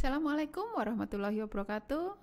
Assalamualaikum warahmatullahi wabarakatuh.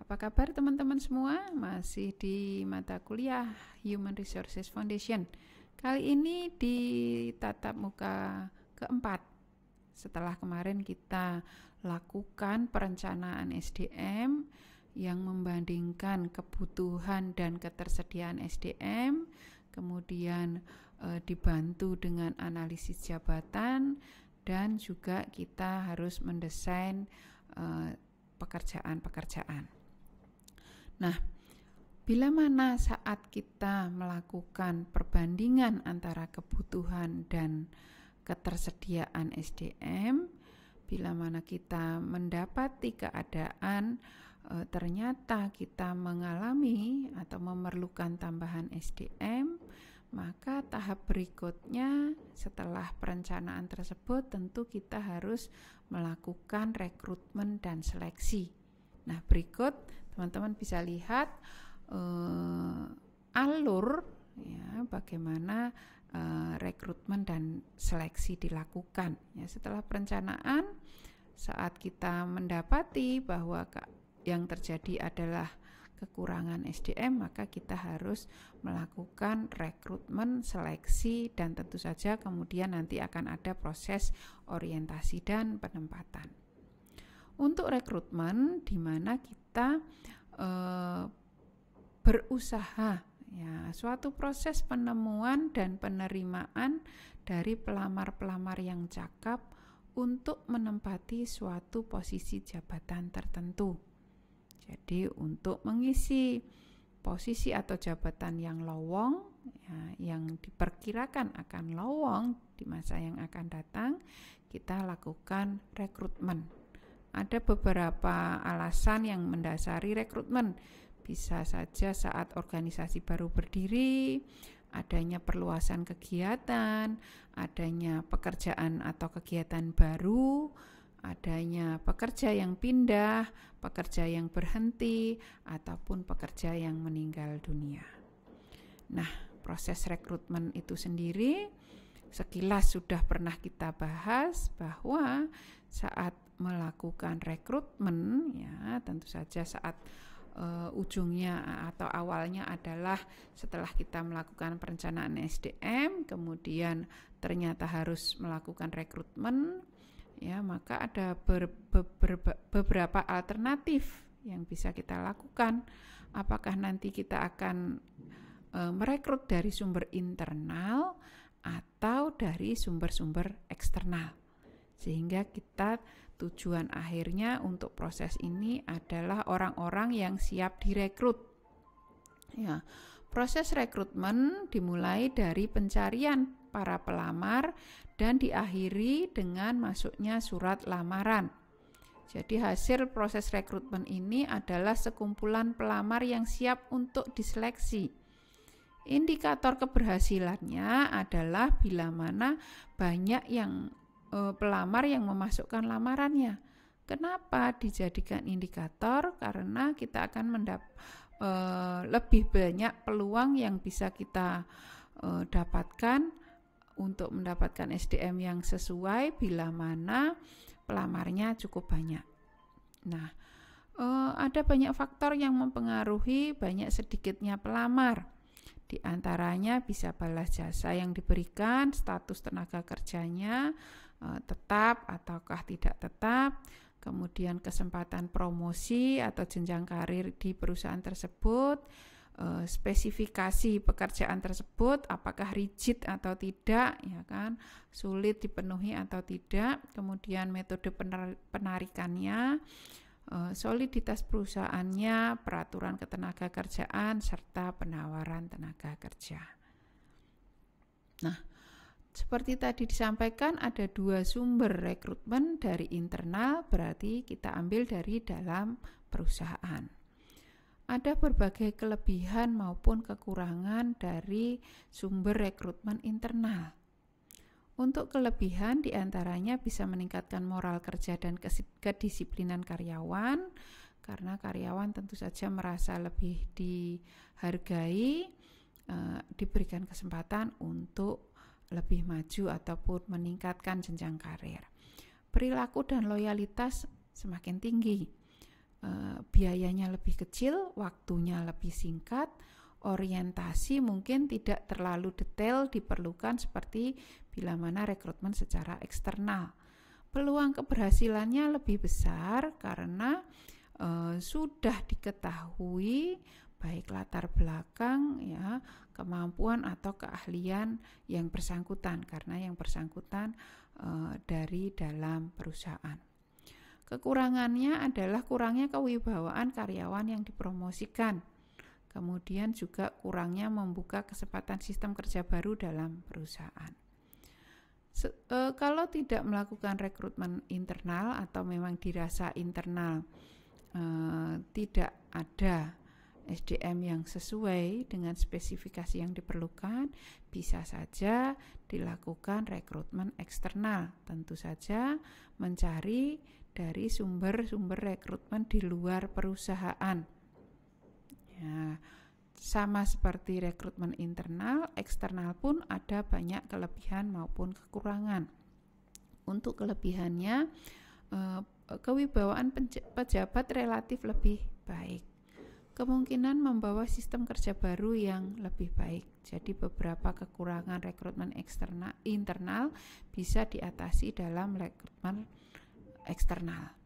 Apa kabar teman-teman semua? Masih di mata kuliah Human Resources Foundation. Kali ini di tatap muka keempat. Setelah kemarin kita lakukan perencanaan SDM yang membandingkan kebutuhan dan ketersediaan SDM, kemudian dibantu dengan analisis jabatan, dan juga kita harus mendesain pekerjaan-pekerjaan. Nah, bila mana saat kita melakukan perbandingan antara kebutuhan dan ketersediaan SDM, bila mana kita mendapati keadaan ternyata kita mengalami atau memerlukan tambahan SDM, maka tahap berikutnya setelah perencanaan tersebut tentu kita harus melakukan rekrutmen dan seleksi. Nah, berikut teman-teman bisa lihat alur ya, bagaimana rekrutmen dan seleksi dilakukan. Ya, setelah perencanaan, saat kita mendapati bahwa yang terjadi adalah kekurangan SDM, maka kita harus melakukan rekrutmen, seleksi, dan tentu saja kemudian nanti akan ada proses orientasi dan penempatan. Untuk rekrutmen, di mana kita berusaha ya, suatu proses penemuan dan penerimaan dari pelamar-pelamar yang cakep untuk menempati suatu posisi jabatan tertentu. Jadi untuk mengisi posisi atau jabatan yang lowong, ya, yang diperkirakan akan lowong di masa yang akan datang, kita lakukan rekrutmen. Ada beberapa alasan yang mendasari rekrutmen. Bisa saja saat organisasi baru berdiri, adanya perluasan kegiatan, adanya pekerjaan atau kegiatan baru, adanya pekerja yang pindah, pekerja yang berhenti, ataupun pekerja yang meninggal dunia. Nah, proses rekrutmen itu sendiri sekilas sudah pernah kita bahas bahwa saat melakukan rekrutmen, ya tentu saja saat ujungnya atau awalnya adalah setelah kita melakukan perencanaan SDM, kemudian ternyata harus melakukan rekrutmen, ya maka ada beberapa alternatif yang bisa kita lakukan. Apakah nanti kita akan merekrut dari sumber internal atau dari sumber-sumber eksternal, sehingga kita tujuan akhirnya untuk proses ini adalah orang-orang yang siap direkrut. Ya, proses rekrutmen dimulai dari pencarian para pelamar dan diakhiri dengan masuknya surat lamaran. Jadi hasil proses rekrutmen ini adalah sekumpulan pelamar yang siap untuk diseleksi. Indikator keberhasilannya adalah bila mana banyak yang pelamar yang memasukkan lamarannya. Kenapa dijadikan indikator? Karena kita akan lebih banyak peluang yang bisa kita dapatkan untuk mendapatkan SDM yang sesuai bila mana pelamarnya cukup banyak. Nah, ada banyak faktor yang mempengaruhi banyak sedikitnya pelamar. Di antaranya bisa balas jasa yang diberikan, status tenaga kerjanya tetap ataukah tidak tetap, kemudian kesempatan promosi atau jenjang karir di perusahaan tersebut, spesifikasi pekerjaan tersebut apakah rigid atau tidak, ya kan, sulit dipenuhi atau tidak, kemudian metode penarikannya, soliditas perusahaannya, peraturan ketenaga kerjaan, serta penawaran tenaga kerja. Nah, seperti tadi disampaikan, ada dua sumber rekrutmen dari internal, berarti kita ambil dari dalam perusahaan. Ada berbagai kelebihan maupun kekurangan dari sumber rekrutmen internal. Untuk kelebihan diantaranya bisa meningkatkan moral kerja dan kedisiplinan karyawan, karena karyawan tentu saja merasa lebih dihargai, diberikan kesempatan untuk lebih maju ataupun meningkatkan jenjang karir. Perilaku dan loyalitas semakin tinggi. Biayanya lebih kecil, waktunya lebih singkat, orientasi mungkin tidak terlalu detail diperlukan seperti bila mana rekrutmen secara eksternal. Peluang keberhasilannya lebih besar karena sudah diketahui baik latar belakang, ya, kemampuan atau keahlian yang bersangkutan, karena yang bersangkutan dari dalam perusahaan. Kekurangannya adalah kurangnya kewibawaan karyawan yang dipromosikan. Kemudian juga kurangnya membuka kesempatan sistem kerja baru dalam perusahaan. Kalau tidak melakukan rekrutmen internal atau memang dirasa internal tidak ada SDM yang sesuai dengan spesifikasi yang diperlukan, bisa saja dilakukan rekrutmen eksternal. Tentu saja mencari dari sumber-sumber rekrutmen di luar perusahaan. Ya, sama seperti rekrutmen internal, eksternal pun ada banyak kelebihan maupun kekurangan. Untuk kelebihannya, kewibawaan pejabat relatif lebih baik. Kemungkinan membawa sistem kerja baru yang lebih baik. Jadi beberapa kekurangan rekrutmen internal bisa diatasi dalam rekrutmen eksternal.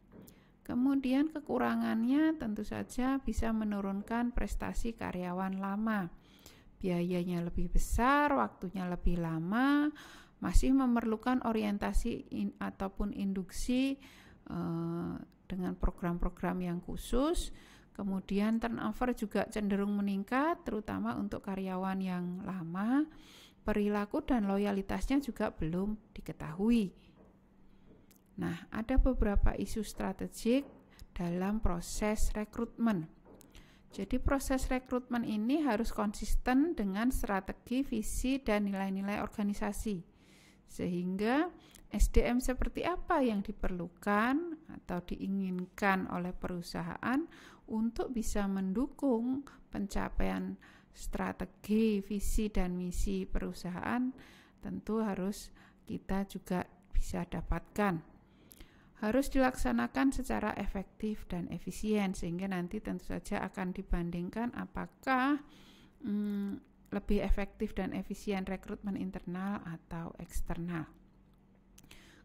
Kemudian kekurangannya tentu saja bisa menurunkan prestasi karyawan lama. Biayanya lebih besar, waktunya lebih lama, masih memerlukan orientasi ataupun induksi dengan program-program yang khusus. Kemudian turnover juga cenderung meningkat, terutama untuk karyawan yang lama. Perilaku dan loyalitasnya juga belum diketahui. Nah, ada beberapa isu strategik dalam proses rekrutmen. Jadi proses rekrutmen ini harus konsisten dengan strategi, visi, dan nilai-nilai organisasi. Sehingga SDM seperti apa yang diperlukan atau diinginkan oleh perusahaan untuk bisa mendukung pencapaian strategi, visi, dan misi perusahaan, tentu harus kita juga bisa dapatkan. Harus dilaksanakan secara efektif dan efisien, sehingga nanti tentu saja akan dibandingkan apakah lebih efektif dan efisien rekrutmen internal atau eksternal.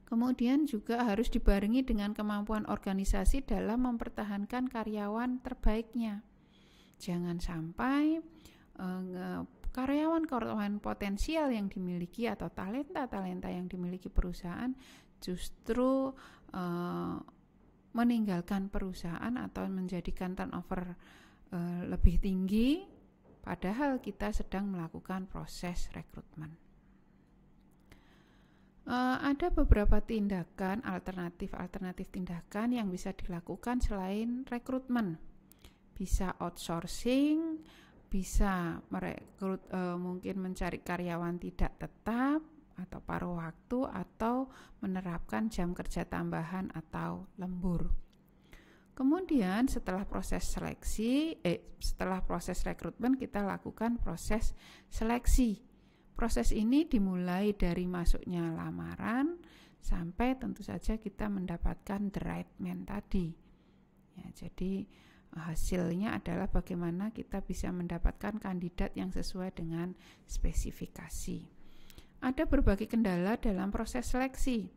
Kemudian juga harus dibarengi dengan kemampuan organisasi dalam mempertahankan karyawan terbaiknya. Jangan sampai karyawan-karyawan potensial yang dimiliki atau talenta-talenta yang dimiliki perusahaan justru meninggalkan perusahaan atau menjadikan turnover lebih tinggi, padahal kita sedang melakukan proses rekrutmen. Ada beberapa tindakan alternatif tindakan yang bisa dilakukan selain rekrutmen. Bisa outsourcing, bisa merekrut, mungkin mencari karyawan tidak tetap atau paruh waktu, atau menerapkan jam kerja tambahan atau lembur. Kemudian setelah proses rekrutmen, kita lakukan proses seleksi. Proses ini dimulai dari masuknya lamaran sampai tentu saja kita mendapatkan the right man tadi. Ya, jadi hasilnya adalah bagaimana kita bisa mendapatkan kandidat yang sesuai dengan spesifikasi. Ada berbagai kendala dalam proses seleksi.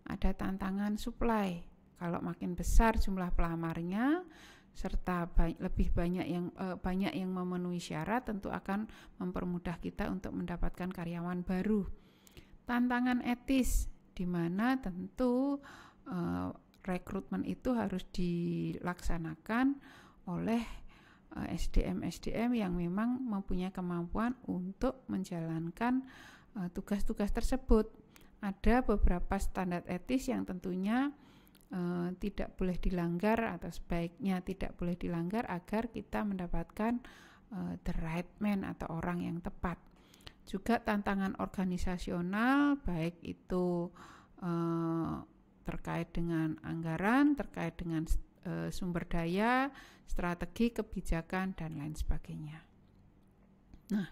Ada tantangan supply. Kalau makin besar jumlah pelamarnya, serta lebih banyak yang memenuhi syarat, tentu akan mempermudah kita untuk mendapatkan karyawan baru. Tantangan etis, di mana tentu rekrutmen itu harus dilaksanakan oleh SDM yang memang mempunyai kemampuan untuk menjalankan tugas-tugas tersebut. Ada beberapa standar etis yang tentunya tidak boleh dilanggar atau sebaiknya tidak boleh dilanggar agar kita mendapatkan the right man atau orang yang tepat. Juga tantangan organisasional, baik itu terkait dengan anggaran, terkait dengan sumber daya, strategi, kebijakan, dan lain sebagainya. Nah,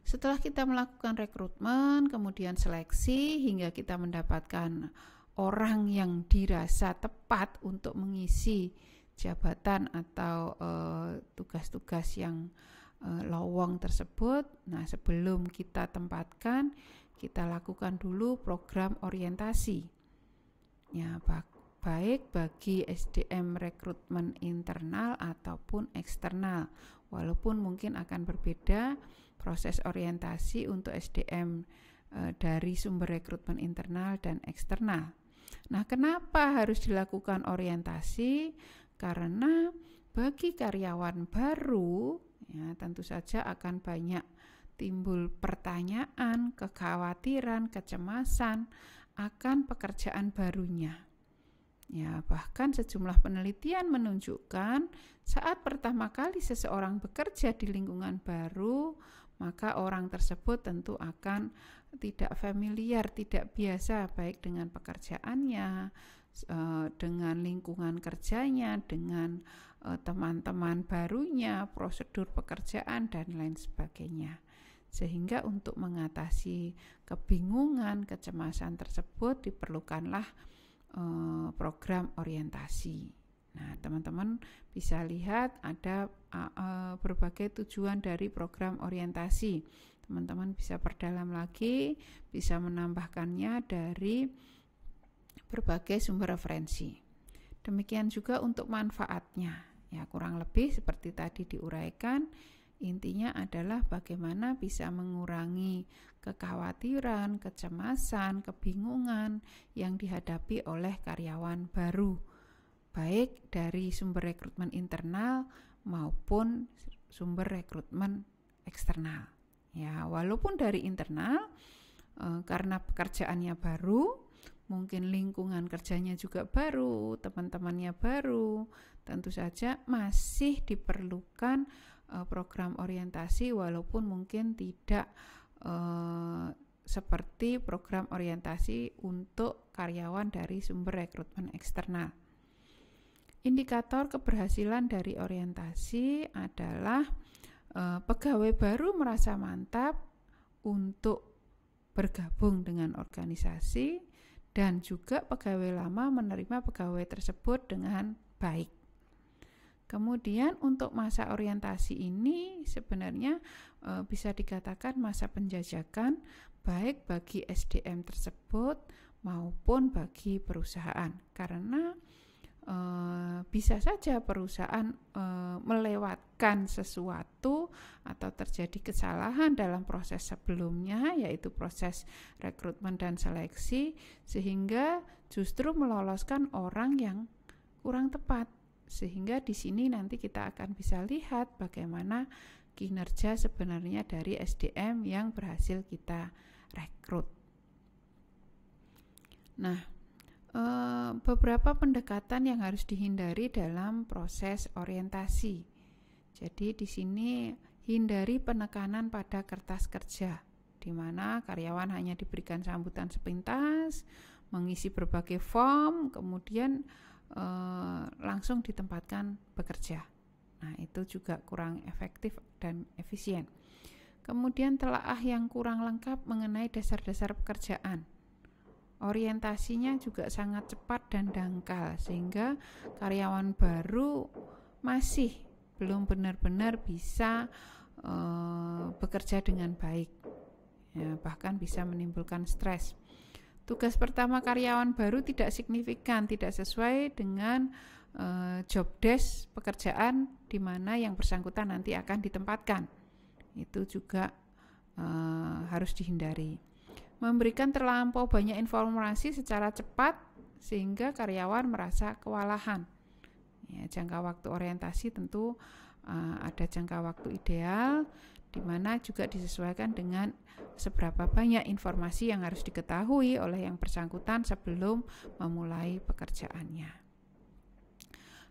setelah kita melakukan rekrutmen, kemudian seleksi hingga kita mendapatkan orang yang dirasa tepat untuk mengisi jabatan atau tugas-tugas yang lowong tersebut. Nah, sebelum kita tempatkan, kita lakukan dulu program orientasi. Ya, baik bagi SDM rekrutmen internal ataupun eksternal. Walaupun mungkin akan berbeda proses orientasi untuk SDM dari sumber rekrutmen internal dan eksternal. Nah, kenapa harus dilakukan orientasi? Karena bagi karyawan baru, ya tentu saja akan banyak timbul pertanyaan, kekhawatiran, kecemasan akan pekerjaan barunya. Ya, bahkan sejumlah penelitian menunjukkan saat pertama kali seseorang bekerja di lingkungan baru, maka orang tersebut tentu akan tidak familiar, tidak biasa baik dengan pekerjaannya, dengan lingkungan kerjanya, dengan teman-teman barunya, prosedur pekerjaan, dan lain sebagainya. Sehingga untuk mengatasi kebingungan, kecemasan tersebut diperlukanlah program orientasi. Nah, teman-teman bisa lihat ada berbagai tujuan dari program orientasi. Teman-teman bisa perdalam lagi, bisa menambahkannya dari berbagai sumber referensi. Demikian juga untuk manfaatnya. Ya, kurang lebih seperti tadi diuraikan, intinya adalah bagaimana bisa mengurangi kekhawatiran, kecemasan, kebingungan yang dihadapi oleh karyawan baru, baik dari sumber rekrutmen internal maupun sumber rekrutmen eksternal. Ya, walaupun dari internal, karena pekerjaannya baru, mungkin lingkungan kerjanya juga baru, teman-temannya baru, tentu saja masih diperlukan program orientasi walaupun mungkin tidak seperti program orientasi untuk karyawan dari sumber rekrutmen eksternal. Indikator keberhasilan dari orientasi adalah pegawai baru merasa mantap untuk bergabung dengan organisasi dan juga pegawai lama menerima pegawai tersebut dengan baik. Kemudian untuk masa orientasi ini sebenarnya bisa dikatakan masa penjajakan baik bagi SDM tersebut maupun bagi perusahaan, karena bisa saja perusahaan melewatkan sesuatu atau terjadi kesalahan dalam proses sebelumnya, yaitu proses rekrutmen dan seleksi, sehingga justru meloloskan orang yang kurang tepat. Sehingga di sini nanti kita akan bisa lihat bagaimana kinerja sebenarnya dari SDM yang berhasil kita rekrut. Nah, beberapa pendekatan yang harus dihindari dalam proses orientasi. Jadi di sini hindari penekanan pada kertas kerja, di mana karyawan hanya diberikan sambutan sepintas, mengisi berbagai form, kemudian langsung ditempatkan bekerja. Nah, itu juga kurang efektif dan efisien. Kemudian telaah yang kurang lengkap mengenai dasar-dasar pekerjaan. Orientasinya juga sangat cepat dan dangkal, sehingga karyawan baru masih belum benar-benar bisa bekerja dengan baik, ya, bahkan bisa menimbulkan stres. Tugas pertama karyawan baru tidak signifikan, tidak sesuai dengan job desk pekerjaan di mana yang bersangkutan nanti akan ditempatkan. Itu juga harus dihindari. Memberikan terlampau banyak informasi secara cepat sehingga karyawan merasa kewalahan. Ya, jangka waktu orientasi tentu ada jangka waktu ideal, di mana juga disesuaikan dengan seberapa banyak informasi yang harus diketahui oleh yang bersangkutan sebelum memulai pekerjaannya.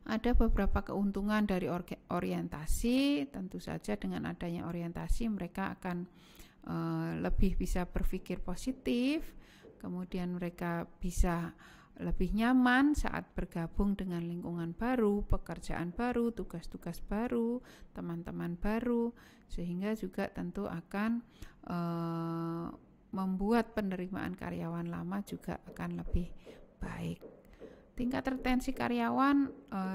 Ada beberapa keuntungan dari orientasi. Tentu saja dengan adanya orientasi mereka akan lebih bisa berpikir positif, kemudian mereka bisa lebih nyaman saat bergabung dengan lingkungan baru, pekerjaan baru, tugas-tugas baru, teman-teman baru, sehingga juga tentu akan membuat penerimaan karyawan lama juga akan lebih baik. Tingkat retensi karyawan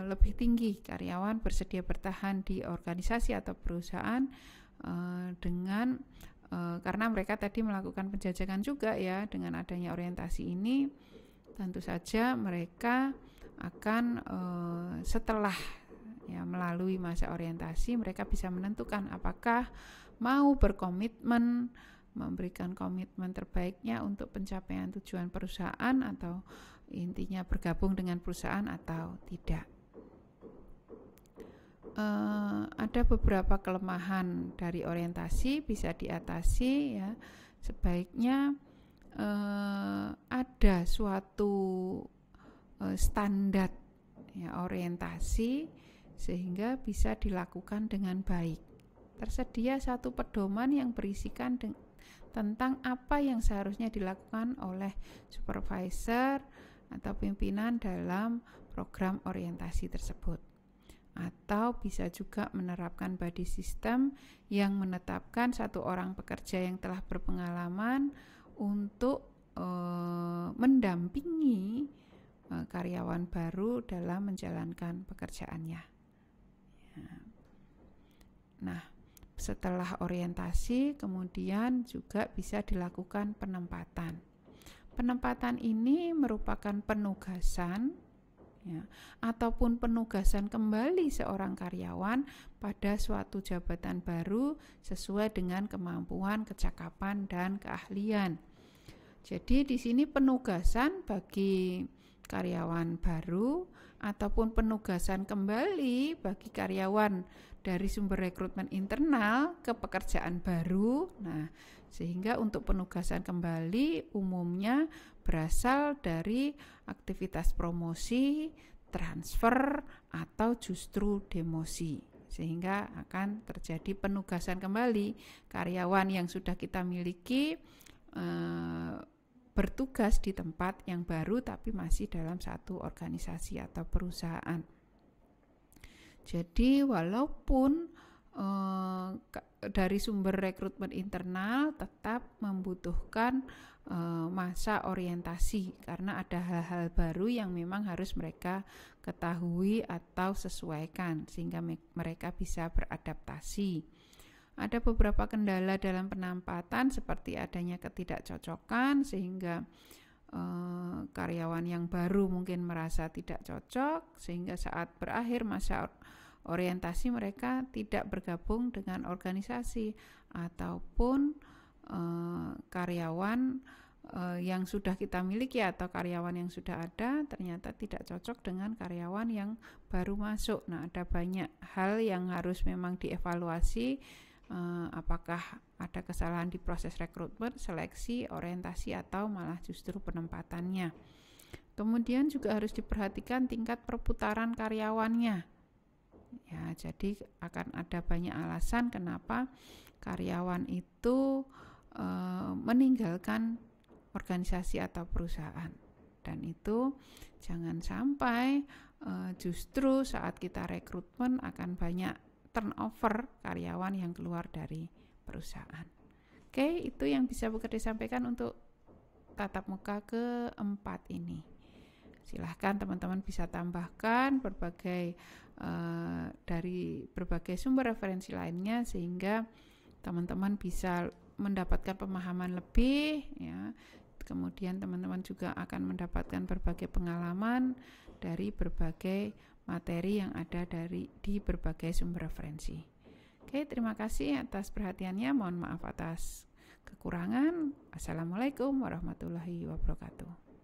lebih tinggi. Karyawan bersedia bertahan di organisasi atau perusahaan dengan karena mereka tadi melakukan penjajakan juga ya. Dengan adanya orientasi ini, tentu saja mereka akan setelah ya melalui masa orientasi, mereka bisa menentukan apakah mau berkomitmen, memberikan komitmen terbaiknya untuk pencapaian tujuan perusahaan, atau intinya bergabung dengan perusahaan atau tidak. Ada beberapa kelemahan dari orientasi bisa diatasi ya. Sebaiknya ada suatu standar ya orientasi sehingga bisa dilakukan dengan baik. Tersedia satu pedoman yang berisikan tentang apa yang seharusnya dilakukan oleh supervisor atau pimpinan dalam program orientasi tersebut. Atau bisa juga menerapkan buddy system yang menetapkan satu orang pekerja yang telah berpengalaman untuk mendampingi karyawan baru dalam menjalankan pekerjaannya. Nah, setelah orientasi kemudian juga bisa dilakukan penempatan. Penempatan ini merupakan penugasan ya, ataupun penugasan kembali seorang karyawan pada suatu jabatan baru sesuai dengan kemampuan, kecakapan, dan keahlian. Jadi di sini penugasan bagi karyawan baru ataupun penugasan kembali bagi karyawan dari sumber rekrutmen internal ke pekerjaan baru. Nah, sehingga untuk penugasan kembali umumnya berasal dari aktivitas promosi, transfer, atau justru demosi. Sehingga akan terjadi penugasan kembali karyawan yang sudah kita miliki bertugas di tempat yang baru tapi masih dalam satu organisasi atau perusahaan. Jadi walaupun dari sumber rekrutmen internal tetap membutuhkan masa orientasi karena ada hal-hal baru yang memang harus mereka ketahui atau sesuaikan sehingga mereka bisa beradaptasi. Ada beberapa kendala dalam penempatan seperti adanya ketidakcocokan sehingga karyawan yang baru mungkin merasa tidak cocok sehingga saat berakhir masa orientasi mereka tidak bergabung dengan organisasi, ataupun karyawan yang sudah kita miliki atau karyawan yang sudah ada ternyata tidak cocok dengan karyawan yang baru masuk. Nah, ada banyak hal yang harus memang dievaluasi, apakah ada kesalahan di proses rekrutmen, seleksi, orientasi, atau malah justru penempatannya. Kemudian juga harus diperhatikan tingkat perputaran karyawannya. Ya, jadi akan ada banyak alasan kenapa karyawan itu meninggalkan organisasi atau perusahaan, dan itu jangan sampai justru saat kita rekrutmen akan banyak turnover karyawan yang keluar dari perusahaan. Oke, itu yang bisa Bu Kerdi sampaikan untuk tatap muka keempat ini. Silahkan teman-teman bisa tambahkan dari berbagai sumber referensi lainnya sehingga teman-teman bisa mendapatkan pemahaman lebih ya. Kemudian teman-teman juga akan mendapatkan berbagai pengalaman dari berbagai materi yang ada di berbagai sumber referensi. Oke, terima kasih atas perhatiannya. Mohon maaf atas kekurangan. Assalamualaikum warahmatullahi wabarakatuh.